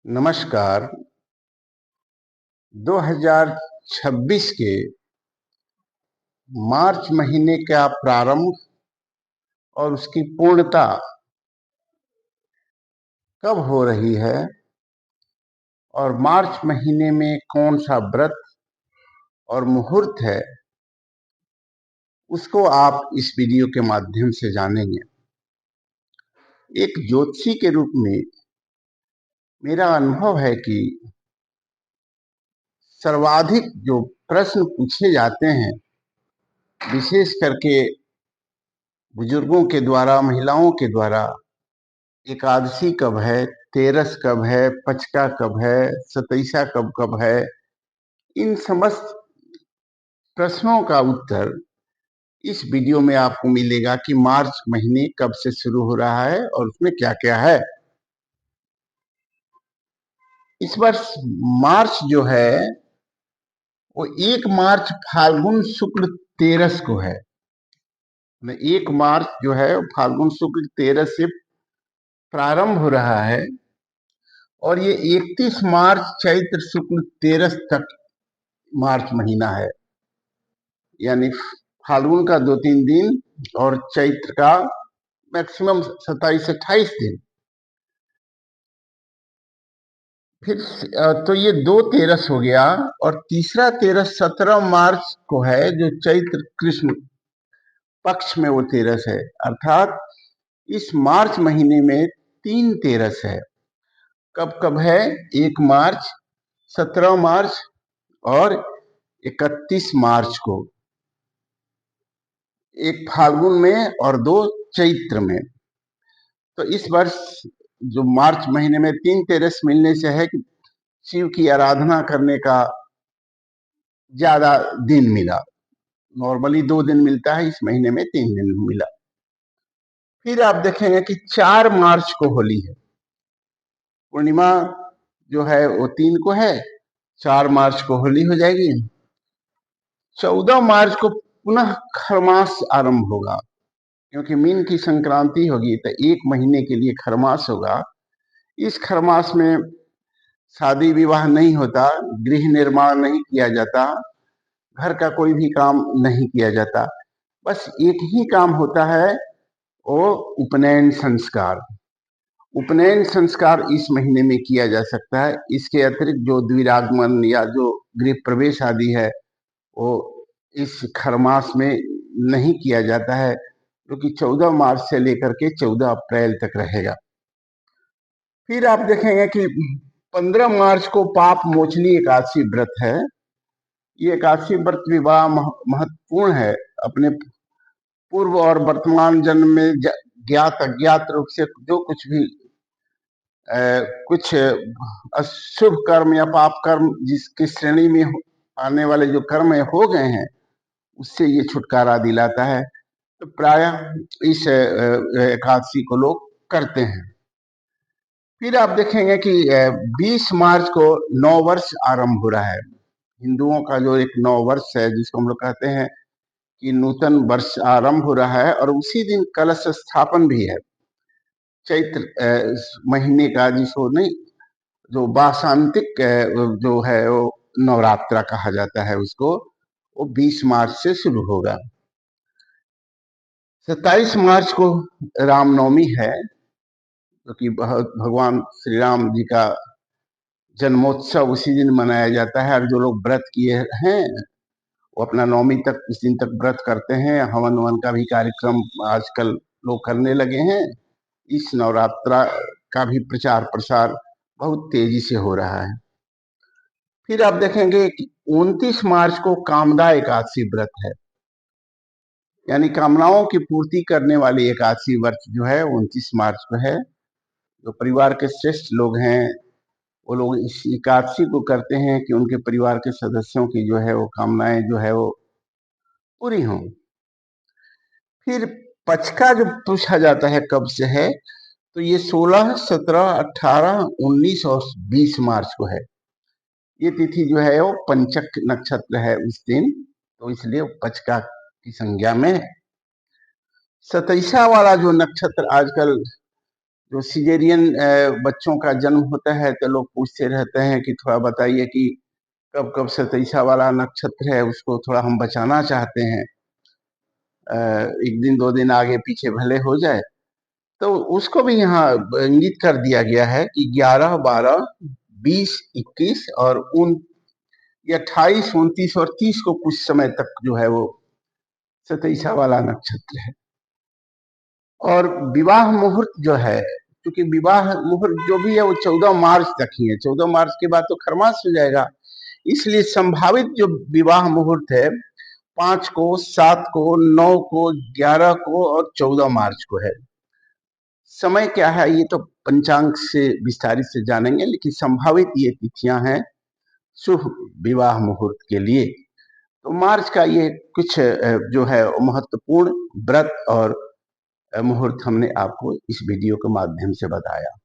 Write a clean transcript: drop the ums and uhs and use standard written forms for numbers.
नमस्कार। 2026 के मार्च महीने का प्रारंभ और उसकी पूर्णता कब हो रही है और मार्च महीने में कौन सा व्रत और मुहूर्त है, उसको आप इस वीडियो के माध्यम से जानेंगे। एक ज्योतिषी के रूप में मेरा अनुभव है कि सर्वाधिक जो प्रश्न पूछे जाते हैं, विशेष करके बुजुर्गों के द्वारा, महिलाओं के द्वारा, एकादशी कब है, तेरस कब है, पचका कब है, सतैसा कब कब है, इन समस्त प्रश्नों का उत्तर इस वीडियो में आपको मिलेगा कि मार्च महीने कब से शुरू हो रहा है और उसमें क्या क्या है। इस वर्ष मार्च जो है वो 1 मार्च फाल्गुन शुक्ल तेरस को है। 1 मार्च जो है फाल्गुन शुक्ल तेरस से प्रारंभ हो रहा है और ये 31 मार्च चैत्र शुक्ल तेरस तक मार्च महीना है। यानी फाल्गुन का 2-3 दिन और चैत्र का मैक्सिमम 27-28 दिन। फिर तो ये 2 तेरस हो गया और तीसरा तेरस 17 मार्च को है, जो चैत्र कृष्ण पक्ष में वो तेरस है। अर्थात इस मार्च महीने में 3 तेरस है। कब कब है? 1 मार्च, 17 मार्च और 31 मार्च को, एक फाल्गुन में और 2 चैत्र में। तो इस वर्ष जो मार्च महीने में 3 तेरस मिलने से है कि शिव की आराधना करने का ज्यादा दिन मिला। नॉर्मली 2 दिन मिलता है, इस महीने में 3 दिन मिला। फिर आप देखेंगे कि 4 मार्च को होली है। पूर्णिमा जो है वो 3 को है, 4 मार्च को होली हो जाएगी। 14 मार्च को पुनः खरमास आरंभ होगा, क्योंकि मीन की संक्रांति होगी तो 1 महीने के लिए खरमास होगा। इस खरमास में शादी विवाह नहीं होता, गृह निर्माण नहीं किया जाता, घर का कोई भी काम नहीं किया जाता। बस एक ही काम होता है, वो उपनयन संस्कार। उपनयन संस्कार इस महीने में किया जा सकता है। इसके अतिरिक्त जो द्विरागमन या जो गृह प्रवेश आदि है, वो इस खरमास में नहीं किया जाता है, क्योंकि 14 मार्च से लेकर के 14 अप्रैल तक रहेगा। फिर आप देखेंगे कि 15 मार्च को पाप मोचनी एकादशी व्रत है। ये एकादशी व्रत विवाह महत्वपूर्ण है। अपने पूर्व और वर्तमान जन्म में ज्ञात अज्ञात रूप से जो कुछ भी कुछ अशुभ कर्म या पाप कर्म जिसकी श्रेणी में आने वाले जो कर्म हो गए हैं, उससे ये छुटकारा दिलाता है। तो प्रायः इस एकादशी को लोग करते हैं। फिर आप देखेंगे कि 20 मार्च को नव वर्ष आरंभ हो रहा है। हिंदुओं का जो एक नव वर्ष है, जिसको हम लोग कहते हैं कि नूतन वर्ष आरंभ हो रहा है, और उसी दिन कलश स्थापन भी है। चैत्र महीने का, जिसको नहीं, जो वासंतिक जो है वो नवरात्रा कहा जाता है उसको, वो 20 मार्च से शुरू होगा। 27 मार्च को रामनवमी है, क्योंकि भगवान श्री राम जी का जन्मोत्सव उसी दिन मनाया जाता है। और जो लोग व्रत किए हैं वो अपना नवमी तक, उस दिन तक व्रत करते हैं। हवन ववन का भी कार्यक्रम आजकल लोग करने लगे हैं। इस नवरात्रा का भी प्रचार प्रसार बहुत तेजी से हो रहा है। फिर आप देखेंगे कि 29 मार्च को कामदा एकादशी व्रत है, यानी कामनाओं की पूर्ति करने वाली एकादशी व्रत जो है 29 मार्च को है। जो परिवार के श्रेष्ठ लोग हैं, वो लोग इस एकादशी को करते हैं कि उनके परिवार के सदस्यों की जो है वो कामनाएं जो है वो पूरी हों। फिर पचका जो पूछा जाता है कब से है, तो ये 16, 17, 18, 19 और 20 मार्च को है। ये तिथि जो है वो पंचक नक्षत्र है उस दिन, तो इसलिए पचका की संज्ञा में है। सतैसा वाला जो नक्षत्र आजकल जो सिजेरियन बच्चों का जन्म होता है तो लोग पूछते रहते हैं कि थोड़ा बताइए कि कब-कब सतैसा वाला नक्षत्र है, उसको थोड़ा हम बचाना चाहते हैं। 1 दिन 2 दिन आगे पीछे भले हो जाए। तो उसको भी यहाँ इंगित कर दिया गया है कि 11, 12, 20, 21 और 28, 29 और 30 को कुछ समय तक जो है वो सतैसा वाला नक्षत्र है। और विवाह मुहूर्त जो है, क्योंकि विवाह मुहूर्त जो भी है वो 14 मार्च तक ही है। 14 मार्च के बाद तो खरमास हो जाएगा। इसलिए संभावित जो विवाह मुहूर्त है 5 को, 7 को, 9 को, 11 को और 14 मार्च को है। समय क्या है ये तो पंचांग से विस्तारित से जानेंगे, लेकिन संभावित ये तिथियां हैं शुभ विवाह मुहूर्त के लिए। तो मार्च का ये कुछ जो है महत्वपूर्ण व्रत और मुहूर्त हमने आपको इस वीडियो के माध्यम से बताया।